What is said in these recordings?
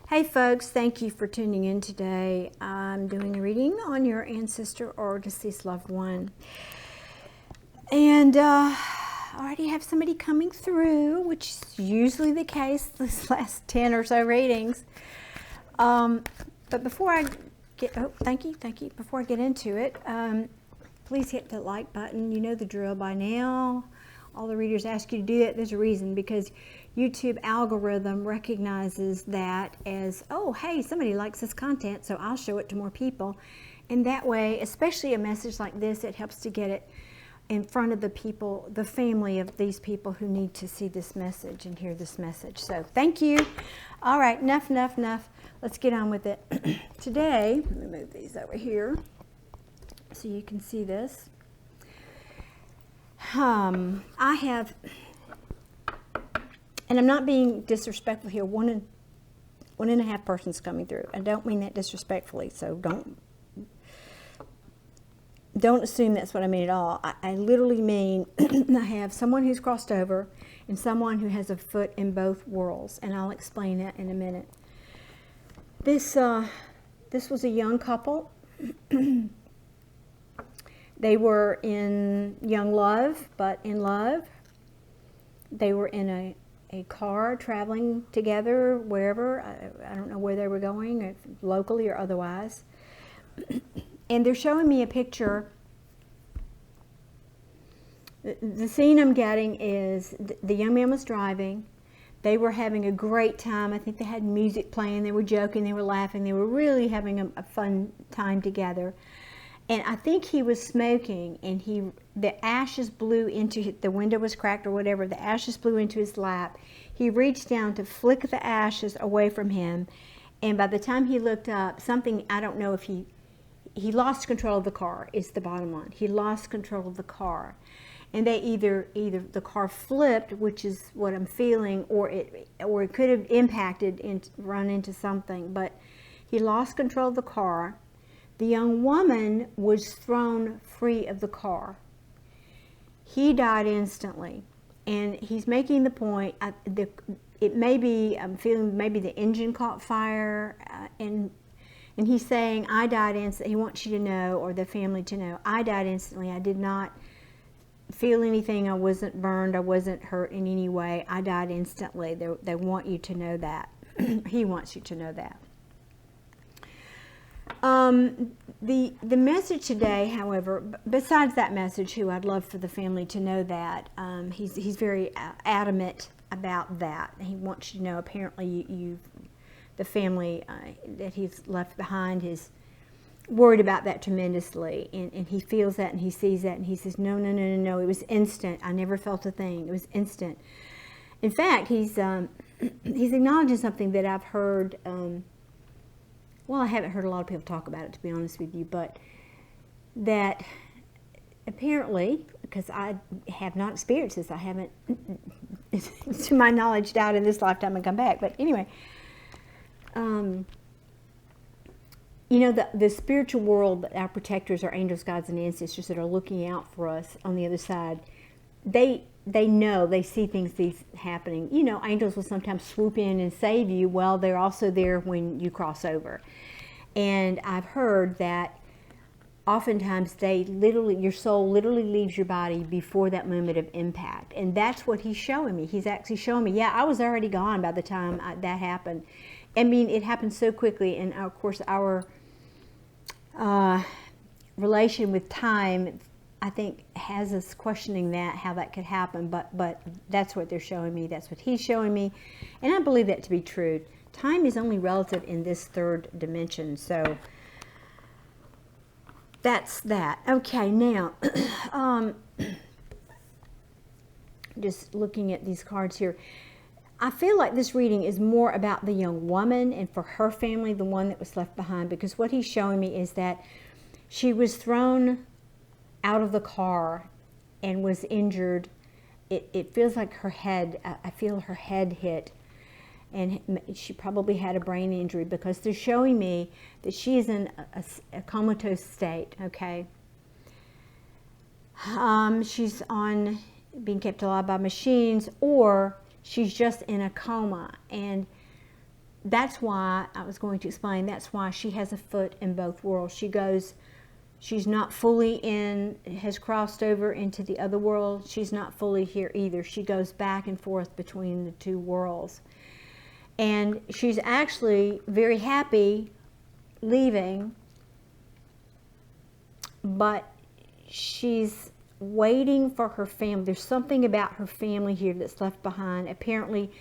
Hey folks, thank you for tuning in today. I'm doing a reading on your ancestor or deceased loved one. And I already have somebody coming through, which is usually the case this last 10 or so readings. But before I get, thank you. Before I get into it, please hit the like button. You know the drill by now. All the readers ask you to do that. There's a reason, because YouTube algorithm recognizes that as, oh, hey, somebody likes this content, so I'll show it to more people. And that way, especially a message like this, it helps to get it in front of the people, the family of these people who need to see this message and hear this message. So thank you. All right, enough. Let's get on with it. Today, let me move these over here so you can see this. I have, and I'm not being disrespectful here, one and a half persons coming through. I don't mean that disrespectfully, so don't assume that's what I mean at all. I literally mean I have someone who's crossed over and someone who has a foot in both worlds, and I'll explain that in a minute. This was a young couple. They were in young love, but in love. They were in a car traveling together wherever. I don't know where they were going, if locally or otherwise. And they're showing me a picture. The scene I'm getting is the young man was driving. They were having a great time. I think they had music playing. They were joking. They were laughing. They were really having a fun time together. And I think he was smoking, and the ashes blew into, the window was cracked or whatever, the ashes blew into his lap. He reached down to flick the ashes away from him, and by the time he looked up, something, I don't know if he lost control of the car, is the bottom line. He lost control of the car. And they either the car flipped, which is what I'm feeling, or it could have impacted and run into something, but he lost control of the car. The young woman was thrown free of the car. He died instantly. And he's making the point, it may be, I'm feeling maybe the engine caught fire, and he's saying, I died instantly. He wants you to know, or the family to know, I died instantly. I did not feel anything. I wasn't burned. I wasn't hurt in any way. I died instantly. They want you to know that. He wants you to know that. The message today, however, besides that message, who I'd love for the family to know that, he's very adamant about that. He wants you to know, apparently the family that he's left behind is worried about that tremendously, and he feels that and he sees that, and he says, no, it was instant. I never felt a thing. It was instant. In fact, he's acknowledging something that I've heard. Well, I haven't heard a lot of people talk about it, to be honest with you, but that apparently, because I have not experienced this, I haven't, to my knowledge, died in this lifetime and come back. But anyway, you know, the spiritual world, our protectors, our angels, guides, and ancestors that are looking out for us on the other side, they know, they see things happening. You know, angels will sometimes swoop in and save you. Well, they're also there when you cross over. And I've heard that oftentimes your soul literally leaves your body before that moment of impact. And that's what he's showing me. He's actually showing me, yeah, I was already gone by the time that happened. I mean, it happened so quickly. And of course, our relation with time, I think, has us questioning how that could happen, but that's what they're showing me. That's what he's showing me, and I believe that to be true. Time is only relative in this third dimension, so that's that. Okay, now, just looking at these cards here, I feel like this reading is more about the young woman and for her family, the one that was left behind, because what he's showing me is that she was thrown out of the car and was injured. It feels like her head, I feel her head hit, and she probably had a brain injury, because they're showing me that she is in a comatose state, okay? She's being kept alive by machines, or she's just in a coma. And that's why I was going to explain, that's why she has a foot in both worlds. She's not fully has crossed over into the other world. She's not fully here either. She goes back and forth between the two worlds. And she's actually very happy leaving, but she's waiting for her family. There's something about her family here that's left behind. Apparently,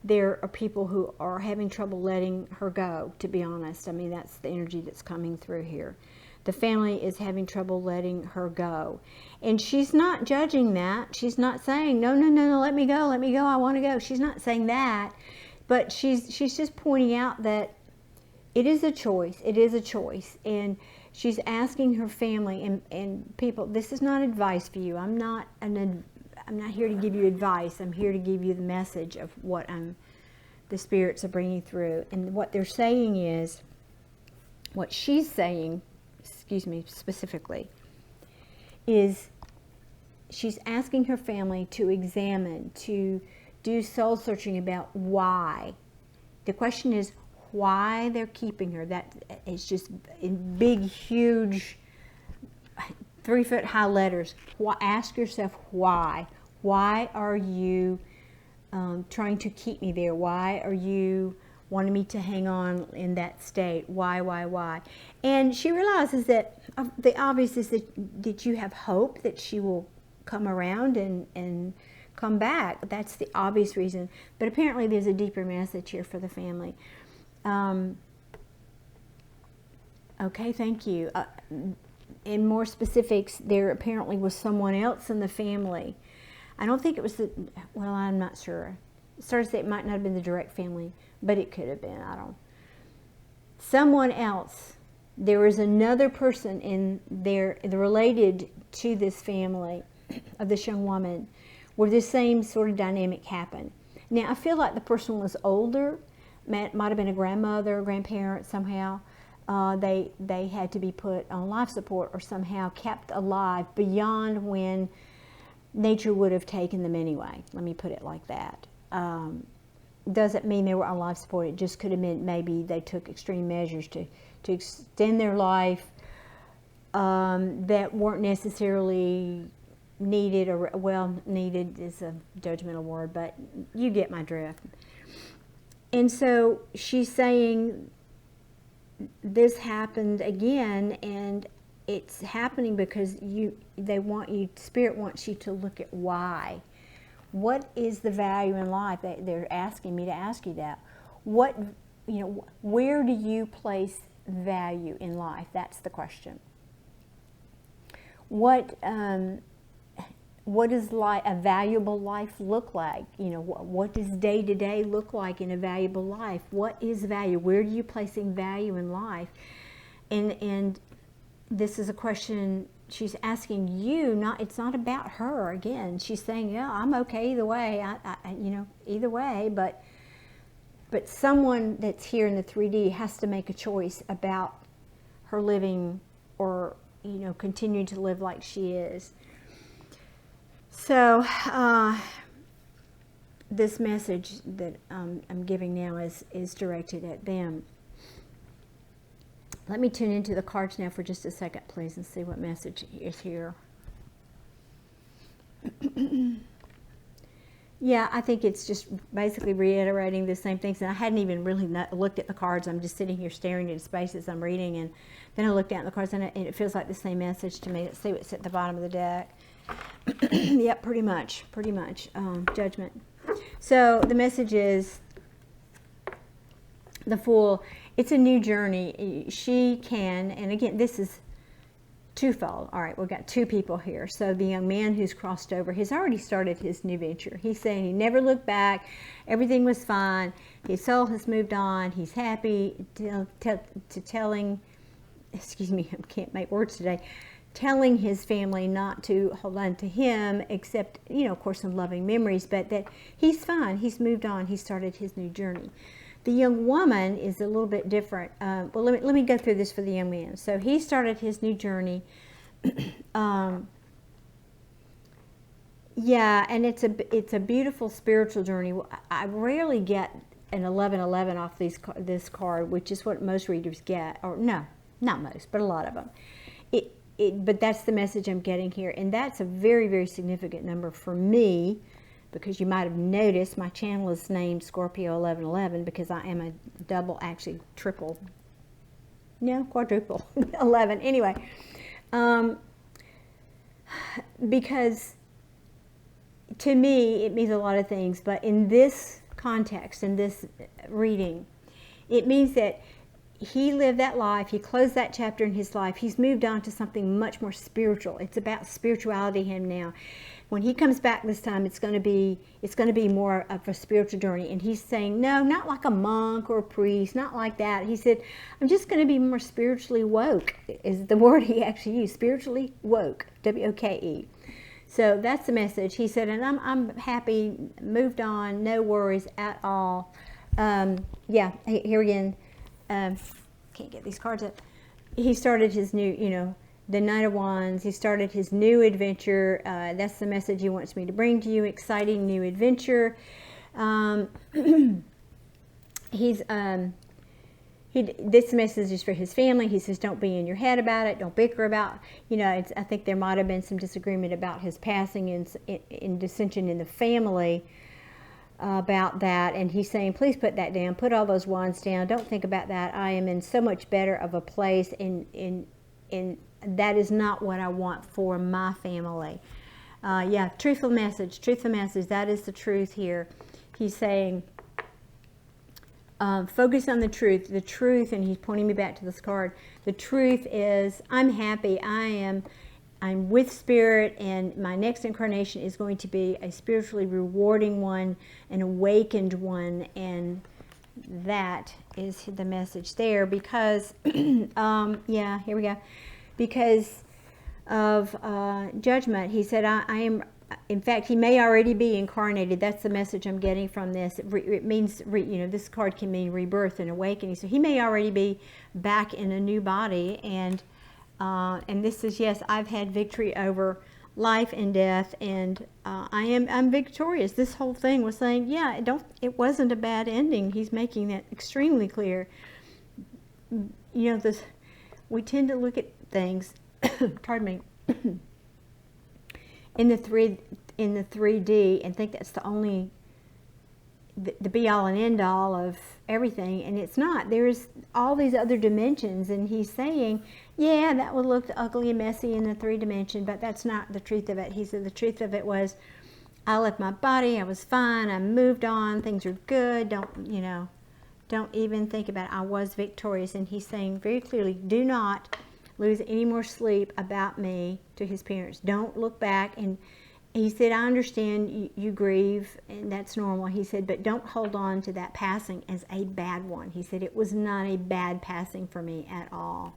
there are people who are having trouble letting her go, to be honest. I mean, that's the energy that's coming through here. The family is having trouble letting her go. And she's not judging that. She's not saying, no, no, no, no, let me go, I want to go. She's not saying that. But she's just pointing out that it is a choice. It is a choice. And she's asking her family and people, this is not advice for you. I'm not here to give you advice. I'm here to give you the message of what the spirits are bringing through. And what they're saying is, what she's saying, specifically, is she's asking her family to examine, to do soul searching about why. The question is why they're keeping her. That is just in big, huge, 3-foot high letters. Ask yourself why. Why are you trying to keep me there? Why are you wanting me to hang on in that state? Why? And she realizes that the obvious is that you have hope that she will come around and come back. That's the obvious reason. But apparently there's a deeper message here for the family. Okay, thank you. In more specifics, there apparently was someone else in the family. I don't think it was well, I'm not sure. It started to say it might not have been the direct family, but it could have been. I don't. Someone else. There was another person in there related to this family of this young woman where the same sort of dynamic happened. Now, I feel like the person was older. Might have been a grandmother or grandparent somehow. They had to be put on life support or somehow kept alive beyond when nature would have taken them anyway. Let me put it like that. Doesn't mean they were on life support. It just could have meant maybe they took extreme measures to extend their life that weren't necessarily needed, or well, needed is a judgmental word, but you get my drift. And so she's saying this happened again, and it's happening because Spirit wants you to look at why. What is the value in life? They're asking me to ask you that. Where do you place value in life? That's the question. What does a valuable life look like? What does day to day look like in a valuable life? What is value? Where are you placing value in life? And this is a question she's asking you. It's not about her. Again, she's saying, yeah, I'm okay either way. Either way. But someone that's here in the 3D has to make a choice about her living, or continuing to live like she is. So this message that I'm giving now is directed at them. Let me tune into the cards now for just a second, please, and see what message is here. Yeah, I think it's just basically reiterating the same things. And I hadn't even really looked at the cards. I'm just sitting here staring into space as I'm reading, and then I looked down at the cards, and it feels like the same message to me. Let's see what's at the bottom of the deck. Yep, pretty much. Judgment. So the message is the Fool. It's a new journey. She can, and again, this is twofold. All right, we've got two people here. So the young man who's crossed over has already started his new venture. He's saying he never looked back. Everything was fine. His soul has moved on. He's happy telling, excuse me, I can't make words today, telling his family not to hold on to him, except, of course, some loving memories, but that he's fine. He's moved on. He started his new journey. The young woman is a little bit different. Well, let me go through this for the young man. So he started his new journey. Yeah, and it's a beautiful spiritual journey. I rarely get an 1111 off this card, which is what most readers get, or no, not most, but a lot of them. But that's the message I'm getting here, and that's a very, very significant number for me, because you might have noticed my channel is named Scorpio 1111 because I am a double, actually triple, no, quadruple 11. Anyway, because to me it means a lot of things, but in this context, in this reading, it means that he lived that life, he closed that chapter in his life, he's moved on to something much more spiritual. It's about spirituality him now. When he comes back this time, it's going to be more of a spiritual journey. And he's saying, no, not like a monk or a priest, not like that. He said, I'm just going to be more spiritually woke, is the word he actually used, spiritually woke, W-O-K-E. So that's the message. He said, and I'm happy, moved on, no worries at all. Yeah, here again. Can't get these cards up. He started his new, the Knight of Wands. He started his new adventure. That's the message he wants me to bring to you. Exciting new adventure. This message is for his family. He says, don't be in your head about it. Don't bicker about, I think there might have been some disagreement about his passing in dissension in the family about that, and he's saying, please put that down, put all those wands down, don't think about that. I am in so much better of a place, and that is not what I want for my family. Yeah, truthful message, that is the truth here. He's saying, focus on the truth, and he's pointing me back to this card. The truth is, I'm happy, I'm with spirit, and my next incarnation is going to be a spiritually rewarding one, an awakened one, and that is the message there, because yeah, here we go, because of judgment. He said, I am, in fact, he may already be incarnated. That's the message I'm getting from this. It means, this card can mean rebirth and awakening. So he may already be back in a new body, and this is, yes, I've had victory over life and death, and I'm victorious. This whole thing was saying, yeah, it wasn't a bad ending. He's making that extremely clear. We tend to look at things, pardon me, in the 3D and think that's the only, the be all and end all of everything, and it's not. There's all these other dimensions, and he's saying, yeah, that would look ugly and messy in the 3 dimension, but that's not the truth of it. He said the truth of it was, I left my body, I was fine, I moved on, things are good, don't even think about it. I was victorious. And he's saying very clearly, do not lose any more sleep about me to his parents. Don't look back. And he said, I understand you grieve, and that's normal. He said, but don't hold on to that passing as a bad one. He said, it was not a bad passing for me at all.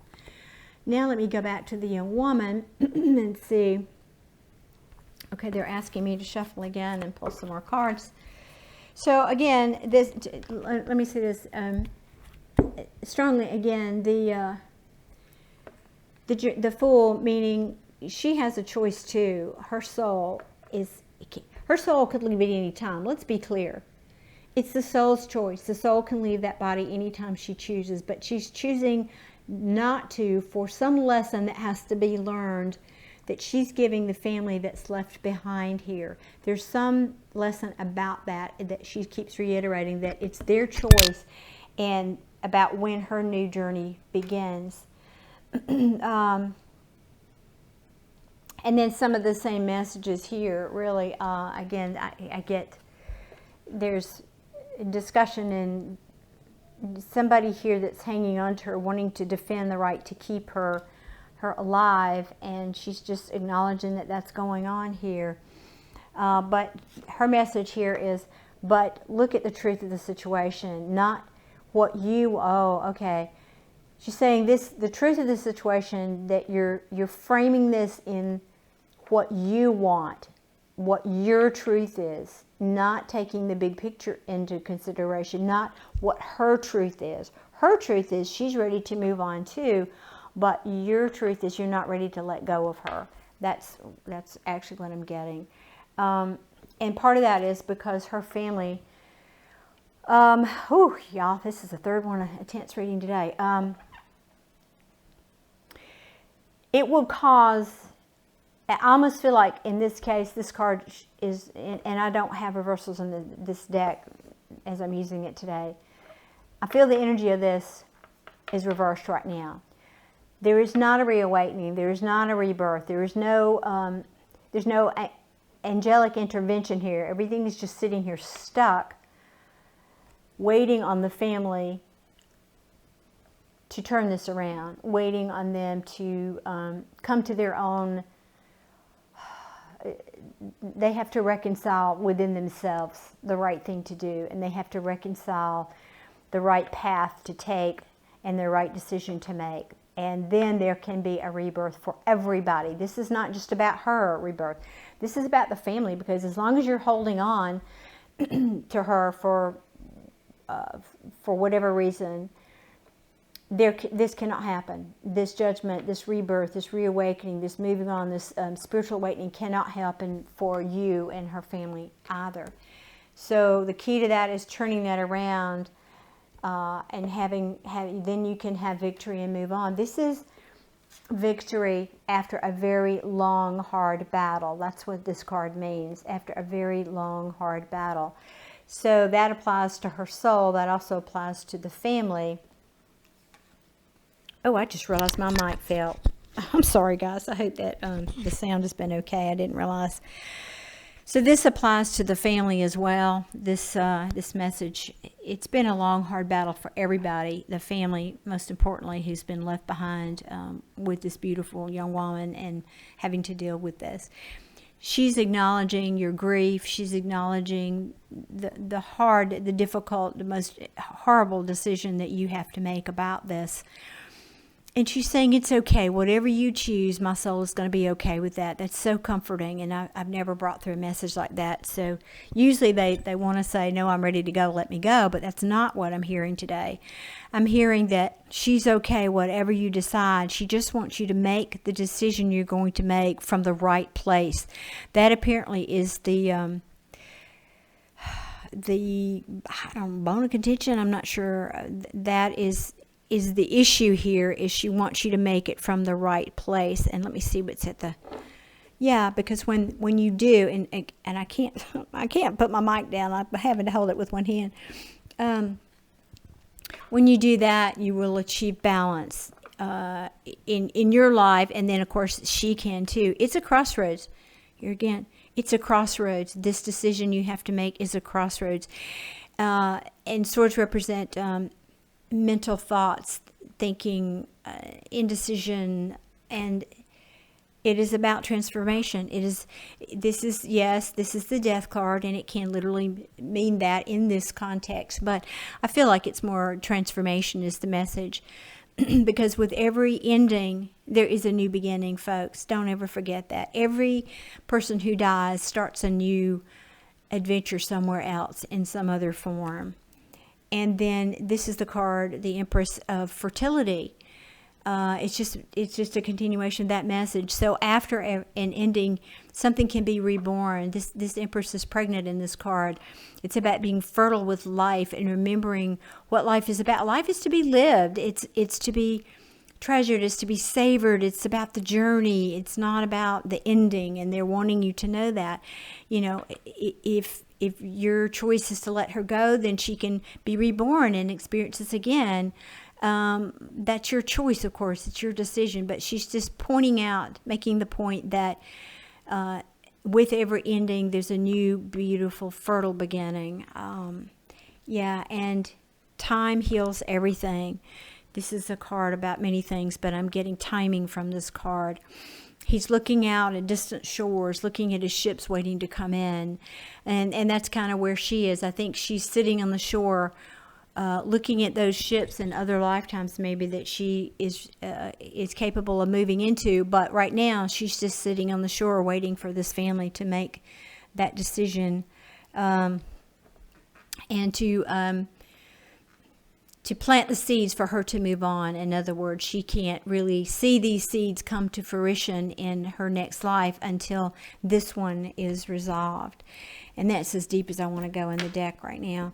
Now let me go back to the young woman and see. Okay, they're asking me to shuffle again and pull some more cards. So again, let me say this strongly again. The Fool, meaning she has a choice too. Her soul could leave at any time. Let's be clear. It's the soul's choice. The soul can leave that body anytime she chooses, but she's choosing not to for some lesson that has to be learned, that she's giving the family that's left behind here. There's some lesson about that she keeps reiterating, that it's their choice and about when her new journey begins. And then some of the same messages here, really, again, I get, there's discussion and somebody here that's hanging on to her, wanting to defend the right to keep her alive, and she's just acknowledging that that's going on here. But her message here is, but look at the truth of the situation, not what you owe. Okay. She's saying the truth of the situation, that you're framing this in what you want, what your truth is, not taking the big picture into consideration, not what her truth is. Her truth is she's ready to move on too, but your truth is you're not ready to let go of her. That's actually what I'm getting. And part of that is because her family Oh, y'all, this is the third one, a tense reading today. It will cause, I almost feel like in this case, this card is, and I don't have reversals in this deck as I'm using it today. I feel the energy of this is reversed right now. There is not a reawakening. There is not a rebirth. There's no angelic intervention here. Everything is just sitting here stuck, waiting on the family to turn this around, waiting on them to come to their own. They have to reconcile within themselves the right thing to do, and they have to reconcile the right path to take and the right decision to make. And then there can be a rebirth for everybody. This is not just about her rebirth. This is about the family, because as long as you're holding on to her for whatever reason, this cannot happen. This judgment, this rebirth, this reawakening, this moving on, this spiritual awakening cannot happen for you and her family either. So the key to that is turning that around and having then you can have victory and move on. This is victory after a very long, hard battle. That's what this card means, after a very long, hard battle. So that applies to her soul. That also applies to the family. Oh, I just realized my mic fell. I'm sorry, guys. I hope that the sound has been okay. I didn't realize. So this applies to the family as well. This message, it's been a long, hard battle for everybody. The family, most importantly, who's been left behind with this beautiful young woman and having to deal with this. She's acknowledging your grief. She's acknowledging the hard, the difficult, the most horrible decision that you have to make about this. And she's saying, it's okay. Whatever you choose, my soul is going to be okay with that. That's so comforting. And I've never brought through a message like that. So usually they want to say, no, I'm ready to go. Let me go. But that's not what I'm hearing today. I'm hearing that she's okay, whatever you decide. She just wants you to make the decision you're going to make from the right place. That apparently is the bone of contention. I'm not sure. That is the issue here, is she wants you to make it from the right place. And let me see what's at the, because when you do, and I can't put my mic down, I'm having to hold it with one hand. When you do that, you will achieve balance in your life, and then of course she can too. It's a crossroads. Here again, it's a crossroads. This decision you have to make is a crossroads. And swords represent mental thoughts, thinking, indecision, and it is about transformation. This is the death card, and it can literally mean that in this context, but I feel like it's more transformation is the message. Because with every ending, there is a new beginning, folks. Don't ever forget that. Every person who dies starts a new adventure somewhere else in some other form. And then this is the card, the Empress of Fertility. It's just a continuation of that message. So after an ending, something can be reborn. This Empress is pregnant in this card. It's about being fertile with life and remembering what life is about. Life is to be lived. It's to be treasured. It's to be savored. It's about the journey. It's not about the ending. And they're wanting you to know that. If your choice is to let her go, then she can be reborn and experience this again. That's your choice, of course. It's your decision. But she's just pointing out, making the point that with every ending, there's a new, beautiful, fertile beginning. And time heals everything. This is a card about many things, but I'm getting timing from this card. He's looking out at distant shores, looking at his ships waiting to come in. And that's kind of where she is. I think she's sitting on the shore looking at those ships in other lifetimes maybe that she is capable of moving into. But right now, she's just sitting on the shore waiting for this family to make that decision and to plant the seeds for her to move on. In other words, she can't really see these seeds come to fruition in her next life until this one is resolved. And that's as deep as I want to go in the deck right now.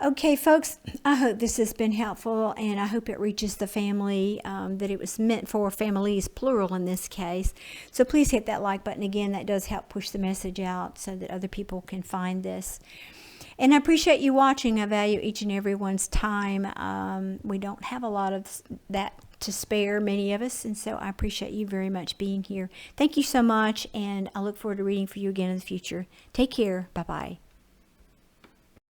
Okay, folks, I hope this has been helpful, and I hope it reaches the family that it was meant for. Families, plural in this case. So please hit that like button again. That does help push the message out so that other people can find this. And I appreciate you watching. I value each and everyone's time. We don't have a lot of that to spare, many of us, and so I appreciate you very much being here. Thank you so much, and I look forward to reading for you again in the future. Take care. Bye-bye.